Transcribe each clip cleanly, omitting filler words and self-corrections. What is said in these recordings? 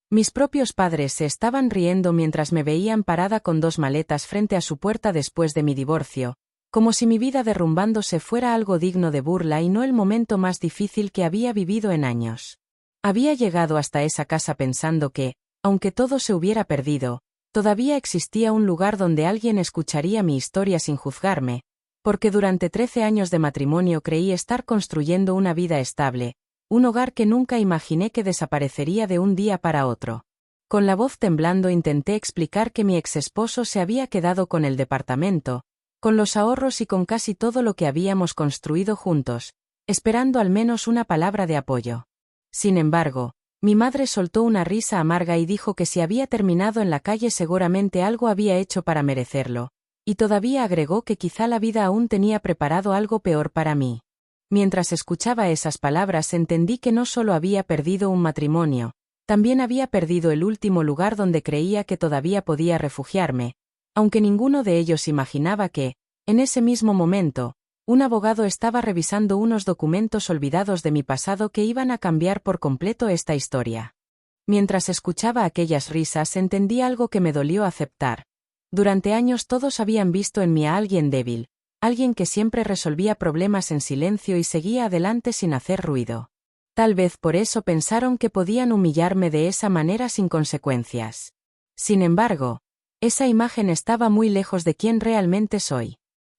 Mis propios padres se estaban riendo mientras me veían parada con 2 maletas frente a su puerta después de mi divorcio, como si mi vida derrumbándose fuera algo digno de burla y no el momento más difícil que había vivido en años. Había llegado hasta esa casa pensando que, aunque todo se hubiera perdido, todavía existía un lugar donde alguien escucharía mi historia sin juzgarme, porque durante 13 años de matrimonio creí estar construyendo una vida estable, un hogar que nunca imaginé que desaparecería de un día para otro. Con la voz temblando intenté explicar que mi exesposo se había quedado con el departamento, con los ahorros y con casi todo lo que habíamos construido juntos, esperando al menos una palabra de apoyo. Sin embargo, mi madre soltó una risa amarga y dijo que si había terminado en la calle seguramente algo había hecho para merecerlo, y todavía agregó que quizá la vida aún tenía preparado algo peor para mí. Mientras escuchaba esas palabras entendí que no solo había perdido un matrimonio, también había perdido el último lugar donde creía que todavía podía refugiarme, aunque ninguno de ellos imaginaba que, en ese mismo momento, un abogado estaba revisando unos documentos olvidados de mi pasado que iban a cambiar por completo esta historia. Mientras escuchaba aquellas risas entendí algo que me dolió aceptar. Durante años todos habían visto en mí a alguien débil, alguien que siempre resolvía problemas en silencio y seguía adelante sin hacer ruido. Tal vez por eso pensaron que podían humillarme de esa manera sin consecuencias. Sin embargo, esa imagen estaba muy lejos de quién realmente soy.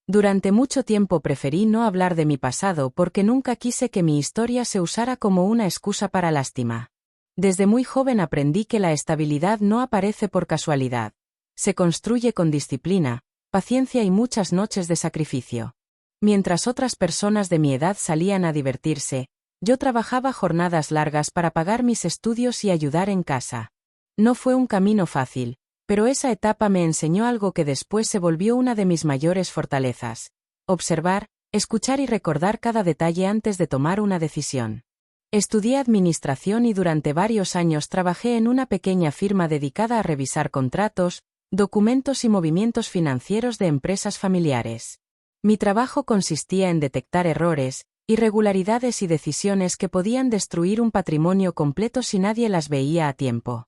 Durante mucho tiempo preferí no hablar de mi pasado porque nunca quise que mi historia se usara como una excusa para lástima. Desde muy joven aprendí que la estabilidad no aparece por casualidad. Se construye con disciplina, paciencia y muchas noches de sacrificio. Mientras otras personas de mi edad salían a divertirse, yo trabajaba jornadas largas para pagar mis estudios y ayudar en casa. No fue un camino fácil, pero esa etapa me enseñó algo que después se volvió una de mis mayores fortalezas: observar, escuchar y recordar cada detalle antes de tomar una decisión. Estudié administración y durante varios años trabajé en una pequeña firma dedicada a revisar contratos, documentos y movimientos financieros de empresas familiares. Mi trabajo consistía en detectar errores, irregularidades y decisiones que podían destruir un patrimonio completo si nadie las veía a tiempo.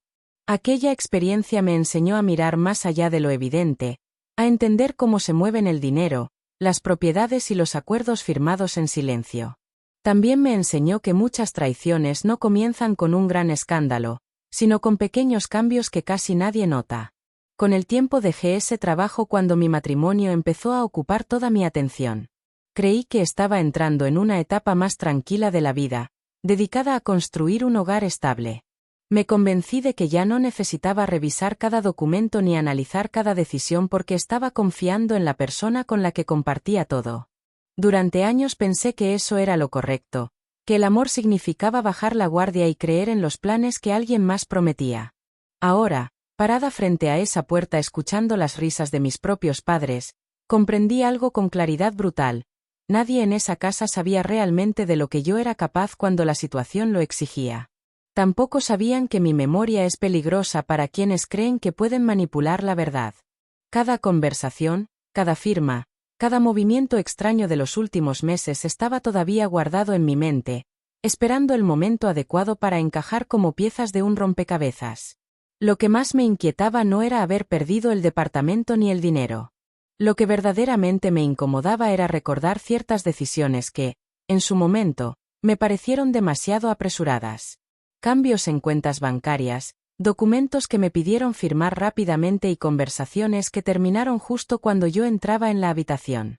Aquella experiencia me enseñó a mirar más allá de lo evidente, a entender cómo se mueven el dinero, las propiedades y los acuerdos firmados en silencio. También me enseñó que muchas traiciones no comienzan con un gran escándalo, sino con pequeños cambios que casi nadie nota. Con el tiempo dejé ese trabajo cuando mi matrimonio empezó a ocupar toda mi atención. Creí que estaba entrando en una etapa más tranquila de la vida, dedicada a construir un hogar estable. Me convencí de que ya no necesitaba revisar cada documento ni analizar cada decisión porque estaba confiando en la persona con la que compartía todo. Durante años pensé que eso era lo correcto, que el amor significaba bajar la guardia y creer en los planes que alguien más prometía. Ahora, parada frente a esa puerta escuchando las risas de mis propios padres, comprendí algo con claridad brutal: nadie en esa casa sabía realmente de lo que yo era capaz cuando la situación lo exigía. Tampoco sabían que mi memoria es peligrosa para quienes creen que pueden manipular la verdad. Cada conversación, cada firma, cada movimiento extraño de los últimos meses estaba todavía guardado en mi mente, esperando el momento adecuado para encajar como piezas de un rompecabezas. Lo que más me inquietaba no era haber perdido el departamento ni el dinero. Lo que verdaderamente me incomodaba era recordar ciertas decisiones que, en su momento, me parecieron demasiado apresuradas. Cambios en cuentas bancarias, documentos que me pidieron firmar rápidamente y conversaciones que terminaron justo cuando yo entraba en la habitación.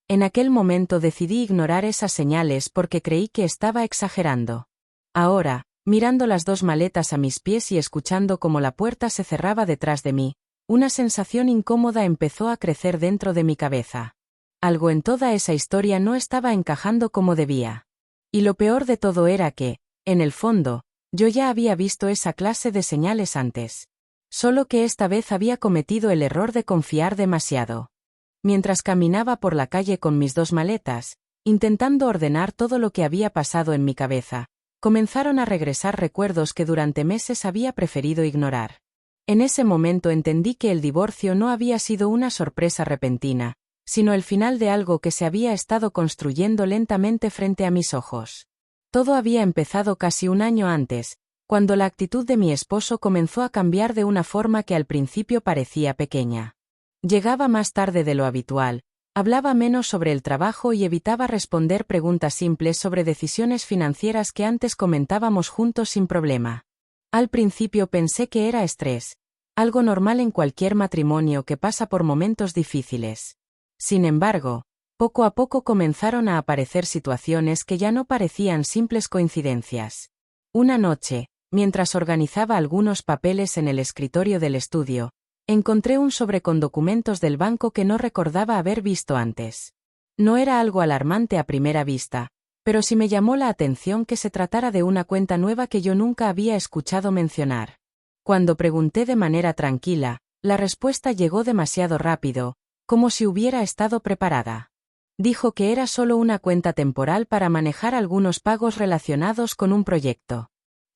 En aquel momento decidí ignorar esas señales porque creí que estaba exagerando. Ahora, mirando las 2 maletas a mis pies y escuchando cómo la puerta se cerraba detrás de mí, una sensación incómoda empezó a crecer dentro de mi cabeza. Algo en toda esa historia no estaba encajando como debía. Y lo peor de todo era que, en el fondo, yo ya había visto esa clase de señales antes. Solo que esta vez había cometido el error de confiar demasiado. Mientras caminaba por la calle con mis 2 maletas, intentando ordenar todo lo que había pasado en mi cabeza, comenzaron a regresar recuerdos que durante meses había preferido ignorar. En ese momento entendí que el divorcio no había sido una sorpresa repentina, sino el final de algo que se había estado construyendo lentamente frente a mis ojos. Todo había empezado casi un año antes, cuando la actitud de mi esposo comenzó a cambiar de una forma que al principio parecía pequeña. Llegaba más tarde de lo habitual, hablaba menos sobre el trabajo y evitaba responder preguntas simples sobre decisiones financieras que antes comentábamos juntos sin problema. Al principio pensé que era estrés, algo normal en cualquier matrimonio que pasa por momentos difíciles. Sin embargo, poco a poco comenzaron a aparecer situaciones que ya no parecían simples coincidencias. Una noche, mientras organizaba algunos papeles en el escritorio del estudio, encontré un sobre con documentos del banco que no recordaba haber visto antes. No era algo alarmante a primera vista, pero sí me llamó la atención que se tratara de una cuenta nueva que yo nunca había escuchado mencionar. Cuando pregunté de manera tranquila, la respuesta llegó demasiado rápido, como si hubiera estado preparada. Dijo que era solo una cuenta temporal para manejar algunos pagos relacionados con un proyecto.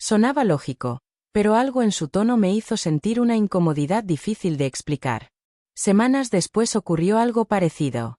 Sonaba lógico, pero algo en su tono me hizo sentir una incomodidad difícil de explicar. Semanas después ocurrió algo parecido.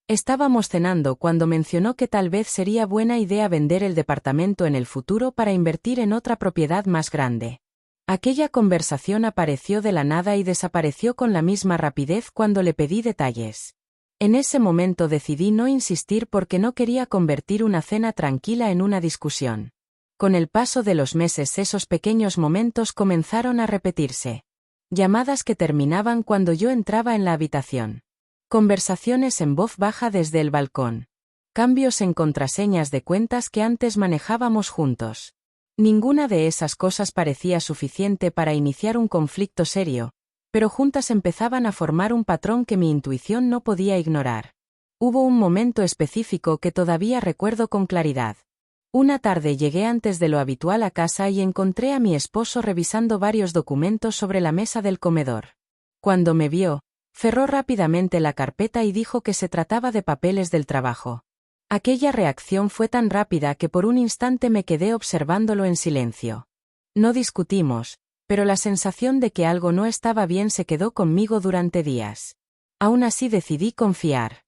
Estábamos cenando cuando mencionó que tal vez sería buena idea vender el departamento en el futuro para invertir en otra propiedad más grande. Aquella conversación apareció de la nada y desapareció con la misma rapidez cuando le pedí detalles. En ese momento decidí no insistir porque no quería convertir una cena tranquila en una discusión. Con el paso de los meses esos pequeños momentos comenzaron a repetirse. Llamadas que terminaban cuando yo entraba en la habitación. Conversaciones en voz baja desde el balcón. Cambios en contraseñas de cuentas que antes manejábamos juntos. Ninguna de esas cosas parecía suficiente para iniciar un conflicto serio, pero juntas empezaban a formar un patrón que mi intuición no podía ignorar. Hubo un momento específico que todavía recuerdo con claridad. Una tarde llegué antes de lo habitual a casa y encontré a mi esposo revisando varios documentos sobre la mesa del comedor. Cuando me vio, cerró rápidamente la carpeta y dijo que se trataba de papeles del trabajo. Aquella reacción fue tan rápida que por un instante me quedé observándolo en silencio. No discutimos, pero la sensación de que algo no estaba bien se quedó conmigo durante días. Aún así decidí confiar.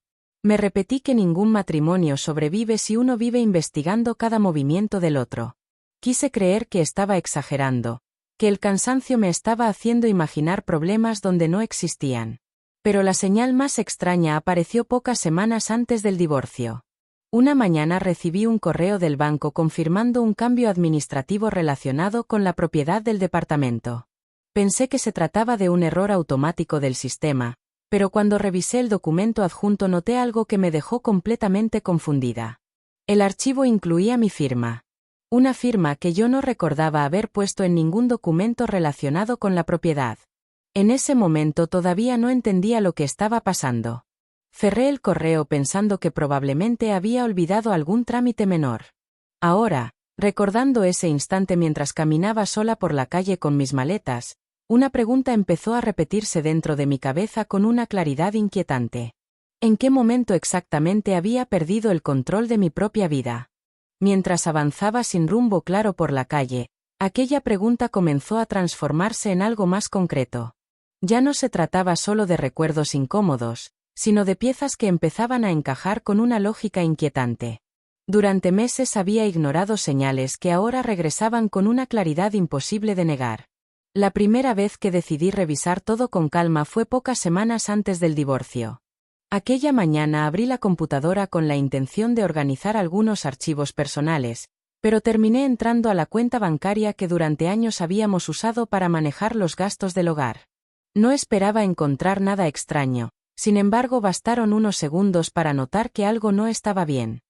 Me repetí que ningún matrimonio sobrevive si uno vive investigando cada movimiento del otro. Quise creer que estaba exagerando, que el cansancio me estaba haciendo imaginar problemas donde no existían. Pero la señal más extraña apareció pocas semanas antes del divorcio. Una mañana recibí un correo del banco confirmando un cambio administrativo relacionado con la propiedad del departamento. Pensé que se trataba de un error automático del sistema, pero cuando revisé el documento adjunto noté algo que me dejó completamente confundida. El archivo incluía mi firma. Una firma que yo no recordaba haber puesto en ningún documento relacionado con la propiedad. En ese momento todavía no entendía lo que estaba pasando. Cerré el correo pensando que probablemente había olvidado algún trámite menor. Ahora, recordando ese instante mientras caminaba sola por la calle con mis maletas, una pregunta empezó a repetirse dentro de mi cabeza con una claridad inquietante. ¿En qué momento exactamente había perdido el control de mi propia vida? Mientras avanzaba sin rumbo claro por la calle, aquella pregunta comenzó a transformarse en algo más concreto. Ya no se trataba solo de recuerdos incómodos, sino de piezas que empezaban a encajar con una lógica inquietante. Durante meses había ignorado señales que ahora regresaban con una claridad imposible de negar. La primera vez que decidí revisar todo con calma fue pocas semanas antes del divorcio. Aquella mañana abrí la computadora con la intención de organizar algunos archivos personales, pero terminé entrando a la cuenta bancaria que durante años habíamos usado para manejar los gastos del hogar. No esperaba encontrar nada extraño. Sin embargo, bastaron unos segundos para notar que algo no estaba bien.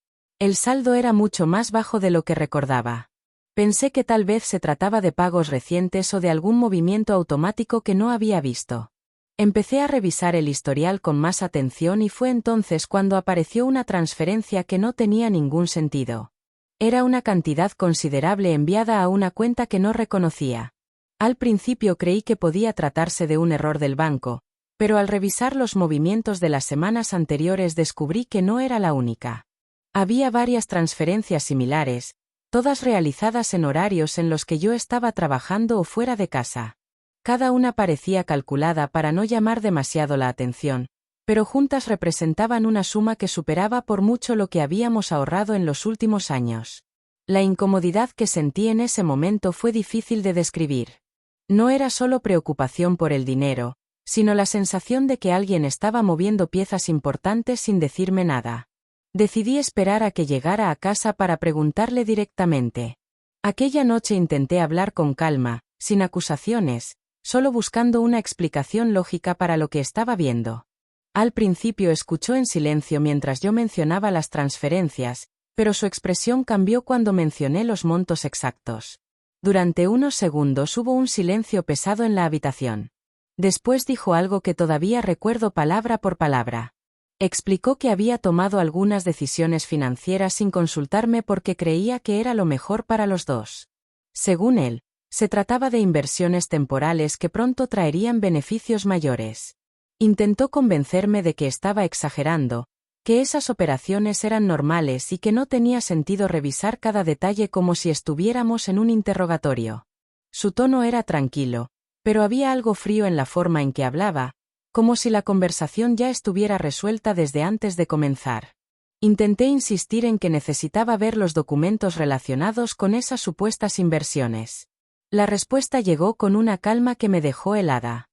El saldo era mucho más bajo de lo que recordaba. Pensé que tal vez se trataba de pagos recientes o de algún movimiento automático que no había visto. Empecé a revisar el historial con más atención y fue entonces cuando apareció una transferencia que no tenía ningún sentido. Era una cantidad considerable enviada a una cuenta que no reconocía. Al principio creí que podía tratarse de un error del banco, pero al revisar los movimientos de las semanas anteriores descubrí que no era la única. Había varias transferencias similares, todas realizadas en horarios en los que yo estaba trabajando o fuera de casa. Cada una parecía calculada para no llamar demasiado la atención, pero juntas representaban una suma que superaba por mucho lo que habíamos ahorrado en los últimos años. La incomodidad que sentí en ese momento fue difícil de describir. No era solo preocupación por el dinero, sino la sensación de que alguien estaba moviendo piezas importantes sin decirme nada. Decidí esperar a que llegara a casa para preguntarle directamente. Aquella noche intenté hablar con calma, sin acusaciones, solo buscando una explicación lógica para lo que estaba viendo. Al principio escuchó en silencio mientras yo mencionaba las transferencias, pero su expresión cambió cuando mencioné los montos exactos. Durante unos segundos hubo un silencio pesado en la habitación. Después dijo algo que todavía recuerdo palabra por palabra. Explicó que había tomado algunas decisiones financieras sin consultarme porque creía que era lo mejor para los dos. Según él, se trataba de inversiones temporales que pronto traerían beneficios mayores. Intentó convencerme de que estaba exagerando, que esas operaciones eran normales y que no tenía sentido revisar cada detalle como si estuviéramos en un interrogatorio. Su tono era tranquilo, pero había algo frío en la forma en que hablaba, como si la conversación ya estuviera resuelta desde antes de comenzar. Intenté insistir en que necesitaba ver los documentos relacionados con esas supuestas inversiones. La respuesta llegó con una calma que me dejó helada.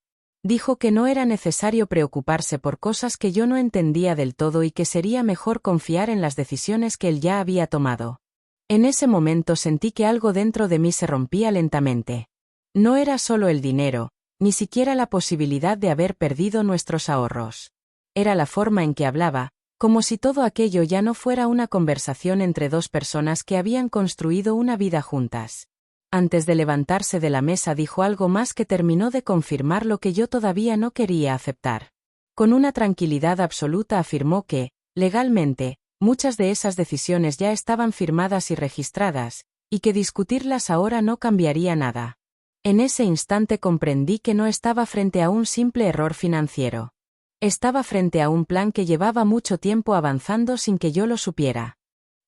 Dijo que no era necesario preocuparse por cosas que yo no entendía del todo y que sería mejor confiar en las decisiones que él ya había tomado. En ese momento sentí que algo dentro de mí se rompía lentamente. No era solo el dinero, ni siquiera la posibilidad de haber perdido nuestros ahorros. Era la forma en que hablaba, como si todo aquello ya no fuera una conversación entre dos personas que habían construido una vida juntas. Antes de levantarse de la mesa dijo algo más que terminó de confirmar lo que yo todavía no quería aceptar. Con una tranquilidad absoluta afirmó que, legalmente, muchas de esas decisiones ya estaban firmadas y registradas, y que discutirlas ahora no cambiaría nada. En ese instante comprendí que no estaba frente a un simple error financiero. Estaba frente a un plan que llevaba mucho tiempo avanzando sin que yo lo supiera.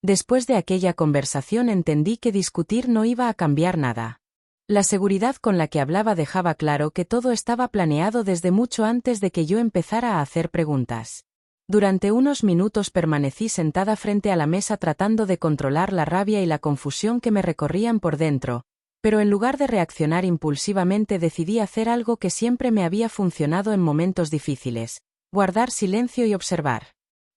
Después de aquella conversación entendí que discutir no iba a cambiar nada. La seguridad con la que hablaba dejaba claro que todo estaba planeado desde mucho antes de que yo empezara a hacer preguntas. Durante unos minutos permanecí sentada frente a la mesa tratando de controlar la rabia y la confusión que me recorrían por dentro, pero en lugar de reaccionar impulsivamente decidí hacer algo que siempre me había funcionado en momentos difíciles: guardar silencio y observar.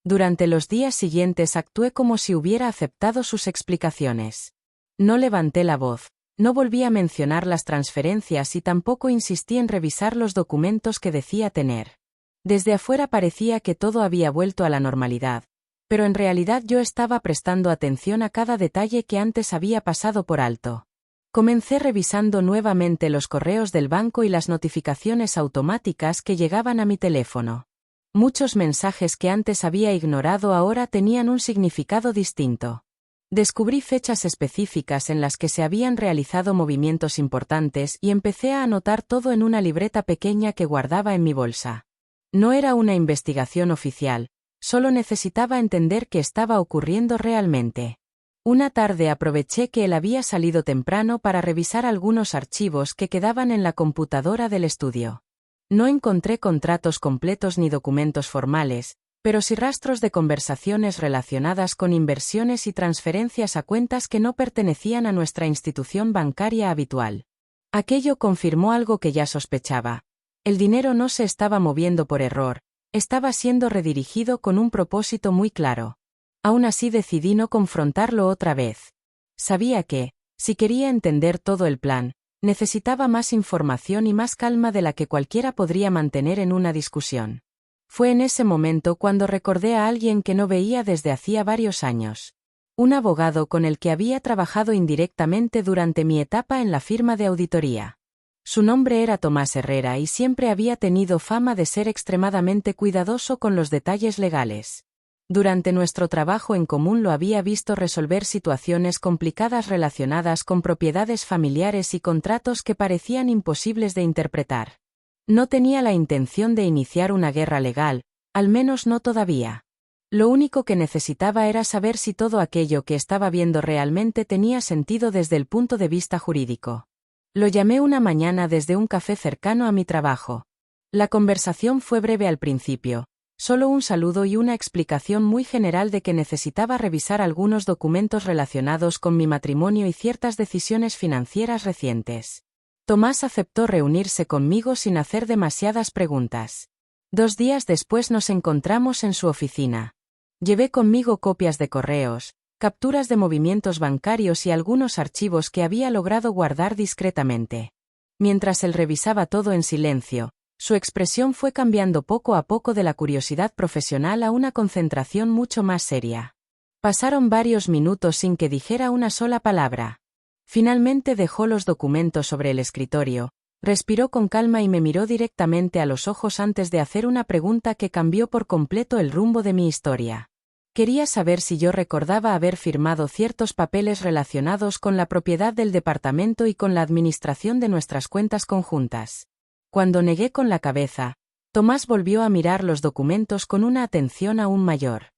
Durante los días siguientes actué como si hubiera aceptado sus explicaciones. No levanté la voz, no volví a mencionar las transferencias y tampoco insistí en revisar los documentos que decía tener. Desde afuera parecía que todo había vuelto a la normalidad, pero en realidad yo estaba prestando atención a cada detalle que antes había pasado por alto. Comencé revisando nuevamente los correos del banco y las notificaciones automáticas que llegaban a mi teléfono. Muchos mensajes que antes había ignorado ahora tenían un significado distinto. Descubrí fechas específicas en las que se habían realizado movimientos importantes y empecé a anotar todo en una libreta pequeña que guardaba en mi bolsa. No era una investigación oficial, solo necesitaba entender qué estaba ocurriendo realmente. Una tarde aproveché que él había salido temprano para revisar algunos archivos que quedaban en la computadora del estudio. No encontré contratos completos ni documentos formales, pero sí rastros de conversaciones relacionadas con inversiones y transferencias a cuentas que no pertenecían a nuestra institución bancaria habitual. Aquello confirmó algo que ya sospechaba. El dinero no se estaba moviendo por error, estaba siendo redirigido con un propósito muy claro. Aún así decidí no confrontarlo otra vez. Sabía que, si quería entender todo el plan, necesitaba más información y más calma de la que cualquiera podría mantener en una discusión. Fue en ese momento cuando recordé a alguien que no veía desde hacía varios años. Un abogado con el que había trabajado indirectamente durante mi etapa en la firma de auditoría. Su nombre era Tomás Herrera y siempre había tenido fama de ser extremadamente cuidadoso con los detalles legales. Durante nuestro trabajo en común lo había visto resolver situaciones complicadas relacionadas con propiedades familiares y contratos que parecían imposibles de interpretar. No tenía la intención de iniciar una guerra legal, al menos no todavía. Lo único que necesitaba era saber si todo aquello que estaba viendo realmente tenía sentido desde el punto de vista jurídico. Lo llamé una mañana desde un café cercano a mi trabajo. La conversación fue breve al principio, Solo un saludo y una explicación muy general de que necesitaba revisar algunos documentos relacionados con mi matrimonio y ciertas decisiones financieras recientes. Tomás aceptó reunirse conmigo sin hacer demasiadas preguntas. 2 días después nos encontramos en su oficina. Llevé conmigo copias de correos, capturas de movimientos bancarios y algunos archivos que había logrado guardar discretamente. Mientras él revisaba todo en silencio, su expresión fue cambiando poco a poco de la curiosidad profesional a una concentración mucho más seria. Pasaron varios minutos sin que dijera una sola palabra. Finalmente dejó los documentos sobre el escritorio, respiró con calma y me miró directamente a los ojos antes de hacer una pregunta que cambió por completo el rumbo de mi historia. Quería saber si yo recordaba haber firmado ciertos papeles relacionados con la propiedad del departamento y con la administración de nuestras cuentas conjuntas. Cuando negué con la cabeza, Tomás volvió a mirar los documentos con una atención aún mayor.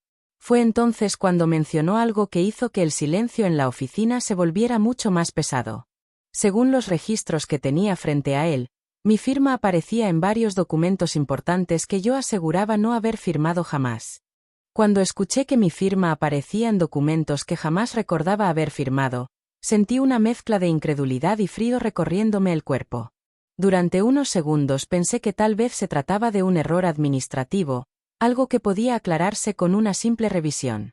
Fue entonces cuando mencionó algo que hizo que el silencio en la oficina se volviera mucho más pesado. Según los registros que tenía frente a él, mi firma aparecía en varios documentos importantes que yo aseguraba no haber firmado jamás. Cuando escuché que mi firma aparecía en documentos que jamás recordaba haber firmado, sentí una mezcla de incredulidad y frío recorriéndome el cuerpo. Durante unos segundos pensé que tal vez se trataba de un error administrativo, algo que podía aclararse con una simple revisión.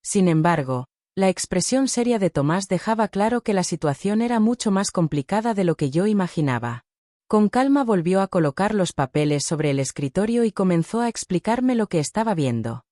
Sin embargo, la expresión seria de Tomás dejaba claro que la situación era mucho más complicada de lo que yo imaginaba. Con calma volvió a colocar los papeles sobre el escritorio y comenzó a explicarme lo que estaba viendo.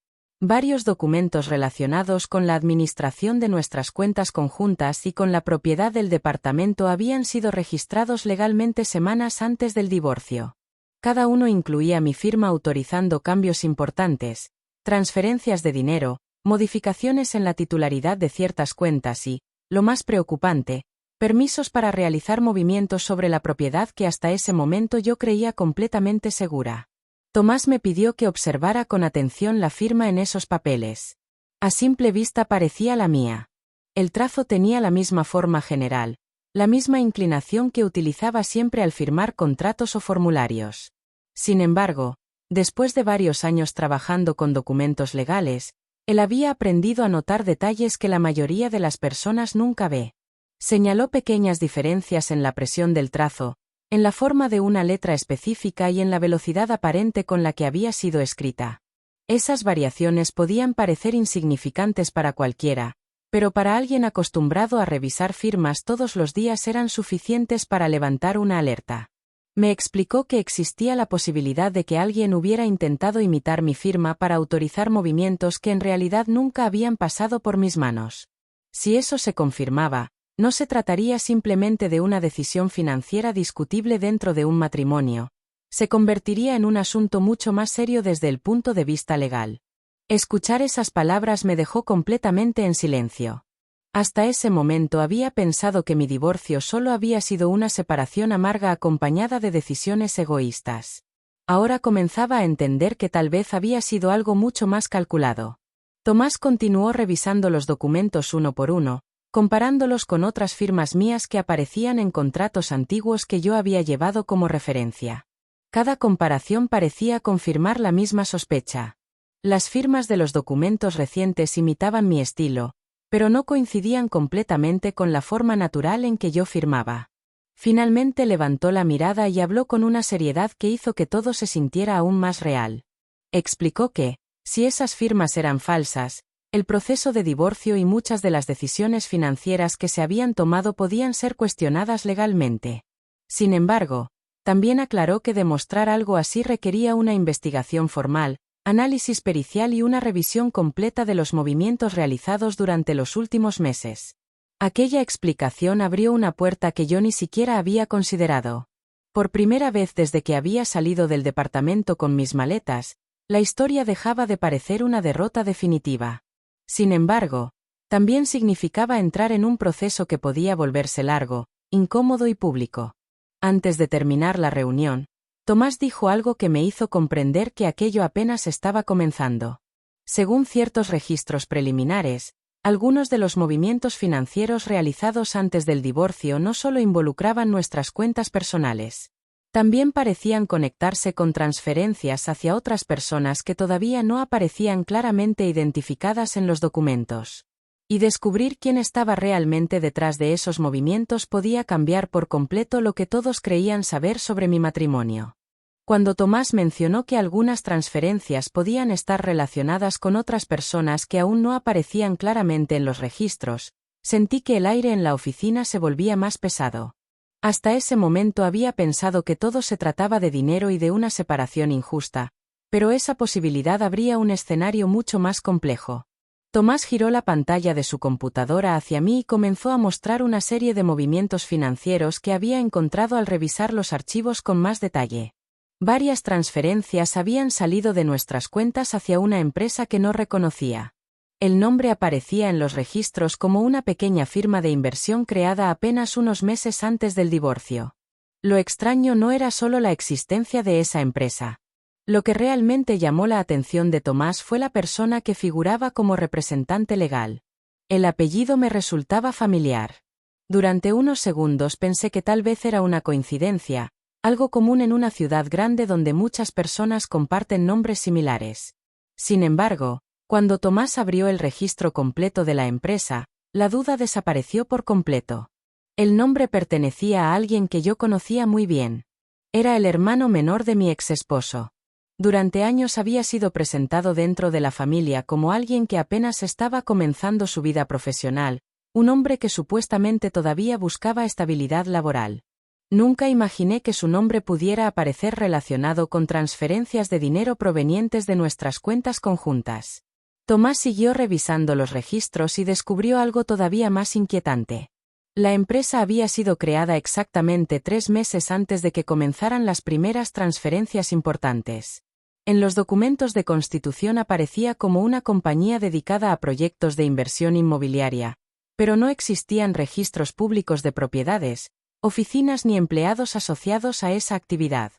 Varios documentos relacionados con la administración de nuestras cuentas conjuntas y con la propiedad del departamento habían sido registrados legalmente semanas antes del divorcio. Cada uno incluía mi firma autorizando cambios importantes, transferencias de dinero, modificaciones en la titularidad de ciertas cuentas y, lo más preocupante, permisos para realizar movimientos sobre la propiedad que hasta ese momento yo creía completamente segura. Tomás me pidió que observara con atención la firma en esos papeles. A simple vista parecía la mía. El trazo tenía la misma forma general, la misma inclinación que utilizaba siempre al firmar contratos o formularios. Sin embargo, después de varios años trabajando con documentos legales, él había aprendido a notar detalles que la mayoría de las personas nunca ve. Señaló pequeñas diferencias en la presión del trazo, en la forma de una letra específica y en la velocidad aparente con la que había sido escrita. Esas variaciones podían parecer insignificantes para cualquiera, pero para alguien acostumbrado a revisar firmas todos los días eran suficientes para levantar una alerta. Me explicó que existía la posibilidad de que alguien hubiera intentado imitar mi firma para autorizar movimientos que en realidad nunca habían pasado por mis manos. Si eso se confirmaba, no se trataría simplemente de una decisión financiera discutible dentro de un matrimonio. Se convertiría en un asunto mucho más serio desde el punto de vista legal. Escuchar esas palabras me dejó completamente en silencio. Hasta ese momento había pensado que mi divorcio solo había sido una separación amarga acompañada de decisiones egoístas. Ahora comenzaba a entender que tal vez había sido algo mucho más calculado. Tomás continuó revisando los documentos uno por uno, comparándolos con otras firmas mías que aparecían en contratos antiguos que yo había llevado como referencia. Cada comparación parecía confirmar la misma sospecha. Las firmas de los documentos recientes imitaban mi estilo, pero no coincidían completamente con la forma natural en que yo firmaba. Finalmente levantó la mirada y habló con una seriedad que hizo que todo se sintiera aún más real. Explicó que, si esas firmas eran falsas, el proceso de divorcio y muchas de las decisiones financieras que se habían tomado podían ser cuestionadas legalmente. Sin embargo, también aclaró que demostrar algo así requería una investigación formal, análisis pericial y una revisión completa de los movimientos realizados durante los últimos meses. Aquella explicación abrió una puerta que yo ni siquiera había considerado. Por primera vez desde que había salido del departamento con mis maletas, la historia dejaba de parecer una derrota definitiva. Sin embargo, también significaba entrar en un proceso que podía volverse largo, incómodo y público. Antes de terminar la reunión, Tomás dijo algo que me hizo comprender que aquello apenas estaba comenzando. Según ciertos registros preliminares, algunos de los movimientos financieros realizados antes del divorcio no solo involucraban nuestras cuentas personales. También parecían conectarse con transferencias hacia otras personas que todavía no aparecían claramente identificadas en los documentos. Y descubrir quién estaba realmente detrás de esos movimientos podía cambiar por completo lo que todos creían saber sobre mi matrimonio. Cuando Tomás mencionó que algunas transferencias podían estar relacionadas con otras personas que aún no aparecían claramente en los registros, sentí que el aire en la oficina se volvía más pesado. Hasta ese momento había pensado que todo se trataba de dinero y de una separación injusta, pero esa posibilidad abría un escenario mucho más complejo. Tomás giró la pantalla de su computadora hacia mí y comenzó a mostrar una serie de movimientos financieros que había encontrado al revisar los archivos con más detalle. Varias transferencias habían salido de nuestras cuentas hacia una empresa que no reconocía. El nombre aparecía en los registros como una pequeña firma de inversión creada apenas unos meses antes del divorcio. Lo extraño no era solo la existencia de esa empresa. Lo que realmente llamó la atención de Tomás fue la persona que figuraba como representante legal. El apellido me resultaba familiar. Durante unos segundos pensé que tal vez era una coincidencia, algo común en una ciudad grande donde muchas personas comparten nombres similares. Sin embargo, cuando Tomás abrió el registro completo de la empresa, la duda desapareció por completo. El nombre pertenecía a alguien que yo conocía muy bien. Era el hermano menor de mi exesposo. Durante años había sido presentado dentro de la familia como alguien que apenas estaba comenzando su vida profesional, un hombre que supuestamente todavía buscaba estabilidad laboral. Nunca imaginé que su nombre pudiera aparecer relacionado con transferencias de dinero provenientes de nuestras cuentas conjuntas. Tomás siguió revisando los registros y descubrió algo todavía más inquietante. La empresa había sido creada exactamente 3 meses antes de que comenzaran las primeras transferencias importantes. En los documentos de constitución aparecía como una compañía dedicada a proyectos de inversión inmobiliaria, pero no existían registros públicos de propiedades, oficinas ni empleados asociados a esa actividad.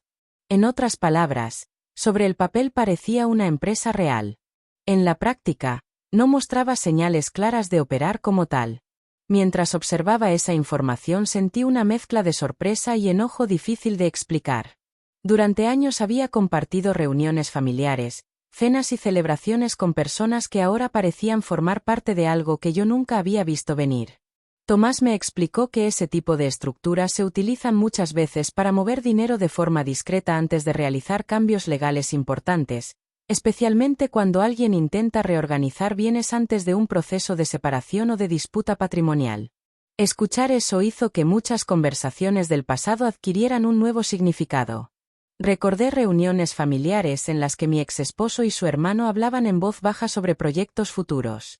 En otras palabras, sobre el papel parecía una empresa real. En la práctica, no mostraba señales claras de operar como tal. Mientras observaba esa información sentí una mezcla de sorpresa y enojo difícil de explicar. Durante años había compartido reuniones familiares, cenas y celebraciones con personas que ahora parecían formar parte de algo que yo nunca había visto venir. Tomás me explicó que ese tipo de estructuras se utilizan muchas veces para mover dinero de forma discreta antes de realizar cambios legales importantes, especialmente cuando alguien intenta reorganizar bienes antes de un proceso de separación o de disputa patrimonial. Escuchar eso hizo que muchas conversaciones del pasado adquirieran un nuevo significado. Recordé reuniones familiares en las que mi exesposo y su hermano hablaban en voz baja sobre proyectos futuros.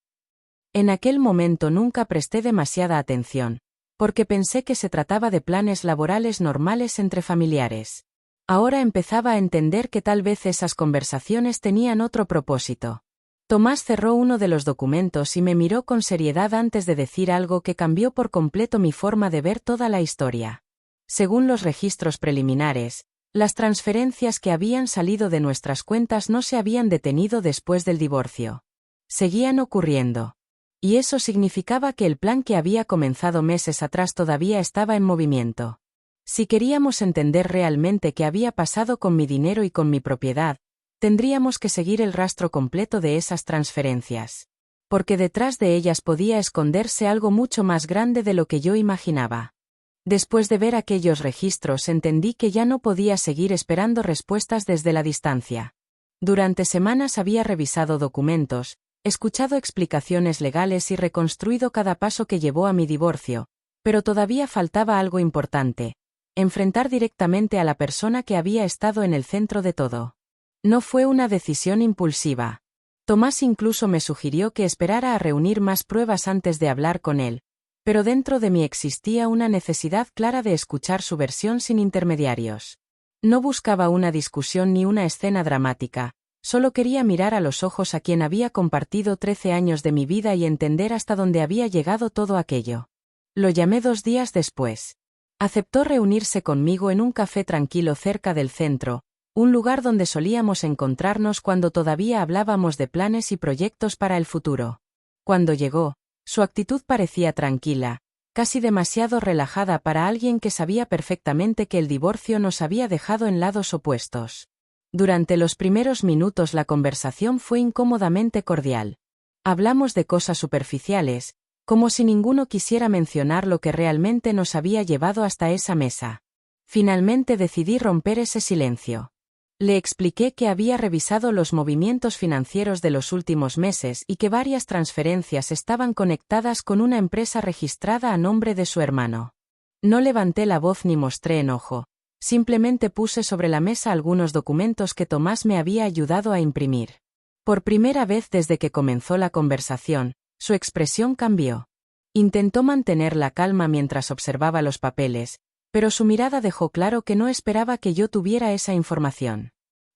En aquel momento nunca presté demasiada atención, porque pensé que se trataba de planes laborales normales entre familiares. Ahora empezaba a entender que tal vez esas conversaciones tenían otro propósito. Tomás cerró uno de los documentos y me miró con seriedad antes de decir algo que cambió por completo mi forma de ver toda la historia. Según los registros preliminares, las transferencias que habían salido de nuestras cuentas no se habían detenido después del divorcio. Seguían ocurriendo. Y eso significaba que el plan que había comenzado meses atrás todavía estaba en movimiento. Si queríamos entender realmente qué había pasado con mi dinero y con mi propiedad, tendríamos que seguir el rastro completo de esas transferencias. Porque detrás de ellas podía esconderse algo mucho más grande de lo que yo imaginaba. Después de ver aquellos registros entendí que ya no podía seguir esperando respuestas desde la distancia. Durante semanas había revisado documentos, escuchado explicaciones legales y reconstruido cada paso que llevó a mi divorcio, pero todavía faltaba algo importante: enfrentar directamente a la persona que había estado en el centro de todo. No fue una decisión impulsiva. Tomás incluso me sugirió que esperara a reunir más pruebas antes de hablar con él, pero dentro de mí existía una necesidad clara de escuchar su versión sin intermediarios. No buscaba una discusión ni una escena dramática, solo quería mirar a los ojos a quien había compartido 13 años de mi vida y entender hasta dónde había llegado todo aquello. Lo llamé 2 días después. Aceptó reunirse conmigo en un café tranquilo cerca del centro, un lugar donde solíamos encontrarnos cuando todavía hablábamos de planes y proyectos para el futuro. Cuando llegó, su actitud parecía tranquila, casi demasiado relajada para alguien que sabía perfectamente que el divorcio nos había dejado en lados opuestos. Durante los primeros minutos la conversación fue incómodamente cordial. Hablamos de cosas superficiales, como si ninguno quisiera mencionar lo que realmente nos había llevado hasta esa mesa. Finalmente decidí romper ese silencio. Le expliqué que había revisado los movimientos financieros de los últimos meses y que varias transferencias estaban conectadas con una empresa registrada a nombre de su hermano. No levanté la voz ni mostré enojo, simplemente puse sobre la mesa algunos documentos que Tomás me había ayudado a imprimir. Por primera vez desde que comenzó la conversación, su expresión cambió. Intentó mantener la calma mientras observaba los papeles, pero su mirada dejó claro que no esperaba que yo tuviera esa información.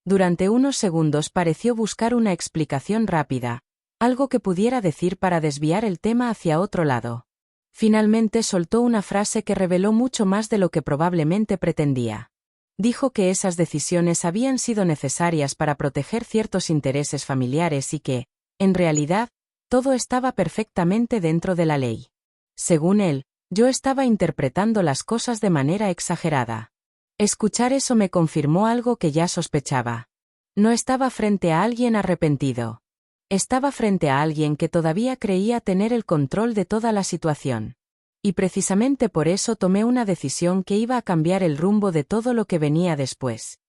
Durante unos segundos pareció buscar una explicación rápida, algo que pudiera decir para desviar el tema hacia otro lado. Finalmente soltó una frase que reveló mucho más de lo que probablemente pretendía. Dijo que esas decisiones habían sido necesarias para proteger ciertos intereses familiares y que, en realidad, todo estaba perfectamente dentro de la ley. Según él, yo estaba interpretando las cosas de manera exagerada. Escuchar eso me confirmó algo que ya sospechaba. No estaba frente a alguien arrepentido. Estaba frente a alguien que todavía creía tener el control de toda la situación. Y precisamente por eso tomé una decisión que iba a cambiar el rumbo de todo lo que venía después.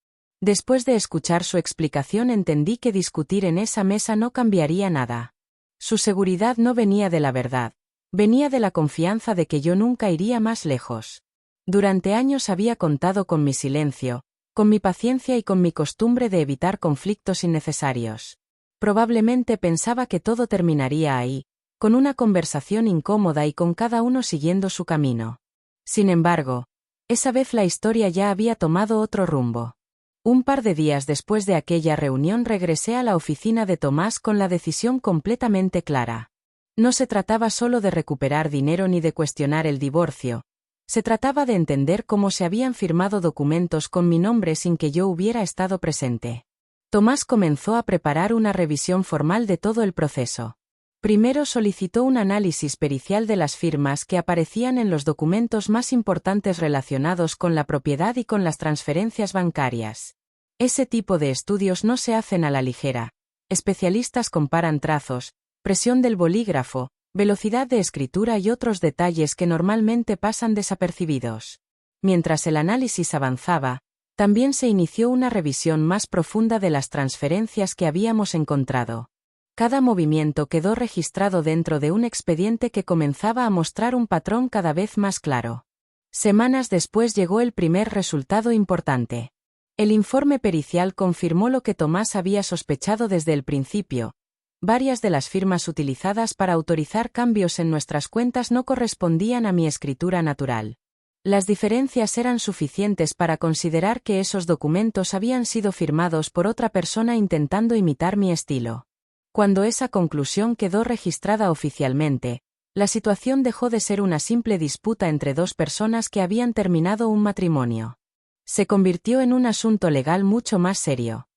Después de escuchar su explicación entendí que discutir en esa mesa no cambiaría nada. Su seguridad no venía de la verdad. Venía de la confianza de que yo nunca iría más lejos. Durante años había contado con mi silencio, con mi paciencia y con mi costumbre de evitar conflictos innecesarios. Probablemente pensaba que todo terminaría ahí, con una conversación incómoda y con cada uno siguiendo su camino. Sin embargo, esa vez la historia ya había tomado otro rumbo. Un par de días después de aquella reunión regresé a la oficina de Tomás con la decisión completamente clara. No se trataba solo de recuperar dinero ni de cuestionar el divorcio. Se trataba de entender cómo se habían firmado documentos con mi nombre sin que yo hubiera estado presente. Tomás comenzó a preparar una revisión formal de todo el proceso. Primero solicitó un análisis pericial de las firmas que aparecían en los documentos más importantes relacionados con la propiedad y con las transferencias bancarias. Ese tipo de estudios no se hacen a la ligera. Especialistas comparan trazos, presión del bolígrafo, velocidad de escritura y otros detalles que normalmente pasan desapercibidos. Mientras el análisis avanzaba, también se inició una revisión más profunda de las transferencias que habíamos encontrado. Cada movimiento quedó registrado dentro de un expediente que comenzaba a mostrar un patrón cada vez más claro. Semanas después llegó el primer resultado importante. El informe pericial confirmó lo que Tomás había sospechado desde el principio. Varias de las firmas utilizadas para autorizar cambios en nuestras cuentas no correspondían a mi escritura natural. Las diferencias eran suficientes para considerar que esos documentos habían sido firmados por otra persona intentando imitar mi estilo. Cuando esa conclusión quedó registrada oficialmente, la situación dejó de ser una simple disputa entre dos personas que habían terminado un matrimonio. Se convirtió en un asunto legal mucho más serio.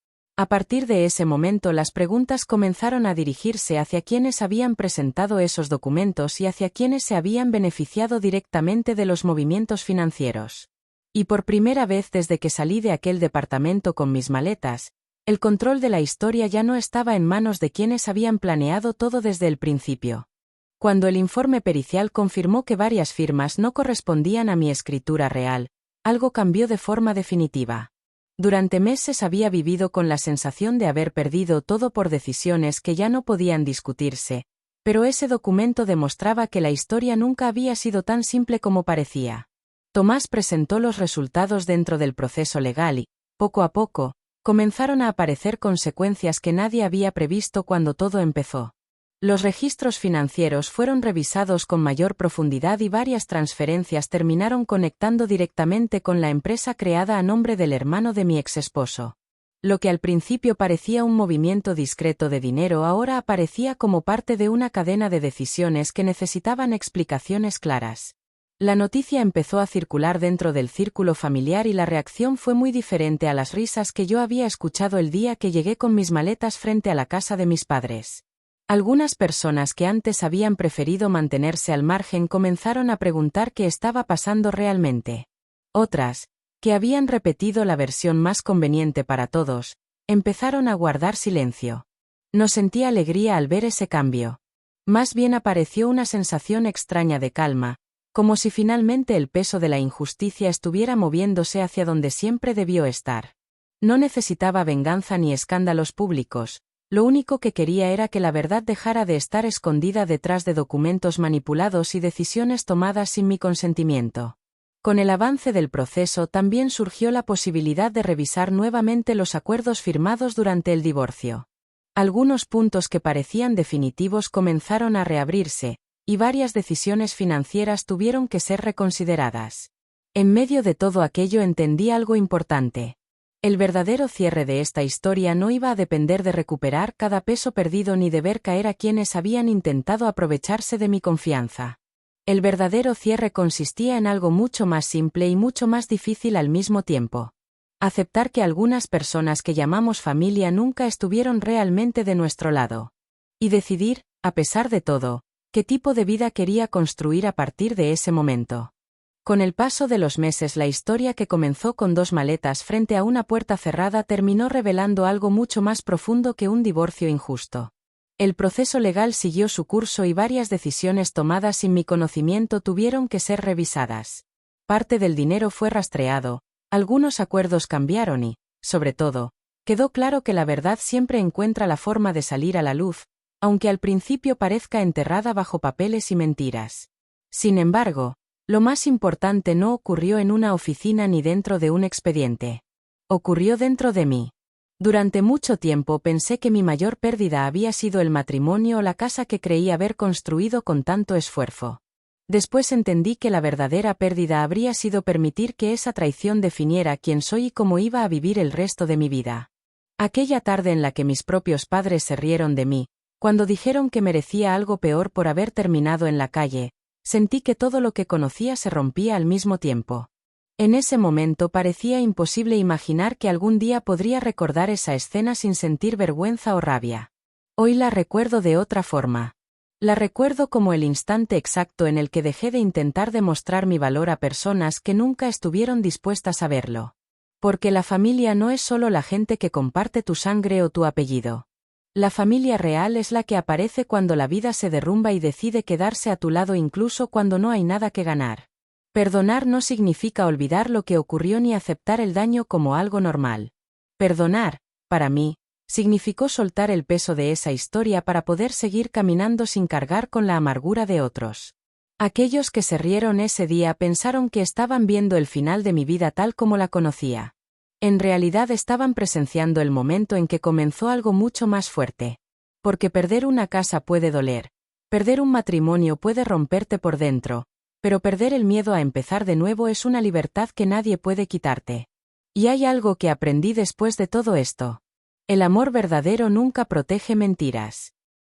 A partir de ese momento las preguntas comenzaron a dirigirse hacia quienes habían presentado esos documentos y hacia quienes se habían beneficiado directamente de los movimientos financieros. Y por primera vez desde que salí de aquel departamento con mis maletas, el control de la historia ya no estaba en manos de quienes habían planeado todo desde el principio. Cuando el informe pericial confirmó que varias firmas no correspondían a mi escritura real, algo cambió de forma definitiva. Durante meses había vivido con la sensación de haber perdido todo por decisiones que ya no podían discutirse, pero ese documento demostraba que la historia nunca había sido tan simple como parecía. Tomás presentó los resultados dentro del proceso legal y, poco a poco, comenzaron a aparecer consecuencias que nadie había previsto cuando todo empezó. Los registros financieros fueron revisados con mayor profundidad y varias transferencias terminaron conectando directamente con la empresa creada a nombre del hermano de mi exesposo. Lo que al principio parecía un movimiento discreto de dinero ahora aparecía como parte de una cadena de decisiones que necesitaban explicaciones claras. La noticia empezó a circular dentro del círculo familiar y la reacción fue muy diferente a las risas que yo había escuchado el día que llegué con mis maletas frente a la casa de mis padres. Algunas personas que antes habían preferido mantenerse al margen comenzaron a preguntar qué estaba pasando realmente. Otras, que habían repetido la versión más conveniente para todos, empezaron a guardar silencio. No sentí alegría al ver ese cambio. Más bien apareció una sensación extraña de calma, como si finalmente el peso de la injusticia estuviera moviéndose hacia donde siempre debió estar. No necesitaba venganza ni escándalos públicos, lo único que quería era que la verdad dejara de estar escondida detrás de documentos manipulados y decisiones tomadas sin mi consentimiento. Con el avance del proceso también surgió la posibilidad de revisar nuevamente los acuerdos firmados durante el divorcio. Algunos puntos que parecían definitivos comenzaron a reabrirse, y varias decisiones financieras tuvieron que ser reconsideradas. En medio de todo aquello entendí algo importante. El verdadero cierre de esta historia no iba a depender de recuperar cada peso perdido ni de ver caer a quienes habían intentado aprovecharse de mi confianza. El verdadero cierre consistía en algo mucho más simple y mucho más difícil al mismo tiempo. Aceptar que algunas personas que llamamos familia nunca estuvieron realmente de nuestro lado. Y decidir, a pesar de todo, qué tipo de vida quería construir a partir de ese momento. Con el paso de los meses, la historia que comenzó con 2 maletas frente a una puerta cerrada terminó revelando algo mucho más profundo que un divorcio injusto. El proceso legal siguió su curso y varias decisiones tomadas sin mi conocimiento tuvieron que ser revisadas. Parte del dinero fue rastreado, algunos acuerdos cambiaron y, sobre todo, quedó claro que la verdad siempre encuentra la forma de salir a la luz, aunque al principio parezca enterrada bajo papeles y mentiras. Sin embargo, lo más importante no ocurrió en una oficina ni dentro de un expediente. Ocurrió dentro de mí. Durante mucho tiempo pensé que mi mayor pérdida había sido el matrimonio o la casa que creí haber construido con tanto esfuerzo. Después entendí que la verdadera pérdida habría sido permitir que esa traición definiera quién soy y cómo iba a vivir el resto de mi vida. Aquella tarde en la que mis propios padres se rieron de mí, cuando dijeron que merecía algo peor por haber terminado en la calle, sentí que todo lo que conocía se rompía al mismo tiempo. En ese momento parecía imposible imaginar que algún día podría recordar esa escena sin sentir vergüenza o rabia. Hoy la recuerdo de otra forma. La recuerdo como el instante exacto en el que dejé de intentar demostrar mi valor a personas que nunca estuvieron dispuestas a verlo. Porque la familia no es solo la gente que comparte tu sangre o tu apellido. La familia real es la que aparece cuando la vida se derrumba y decide quedarse a tu lado incluso cuando no hay nada que ganar. Perdonar no significa olvidar lo que ocurrió ni aceptar el daño como algo normal. Perdonar, para mí, significó soltar el peso de esa historia para poder seguir caminando sin cargar con la amargura de otros. Aquellos que se rieron ese día pensaron que estaban viendo el final de mi vida tal como la conocía. En realidad estaban presenciando el momento en que comenzó algo mucho más fuerte. Porque perder una casa puede doler. Perder un matrimonio puede romperte por dentro. Pero perder el miedo a empezar de nuevo es una libertad que nadie puede quitarte. Y hay algo que aprendí después de todo esto. El amor verdadero nunca protege mentiras.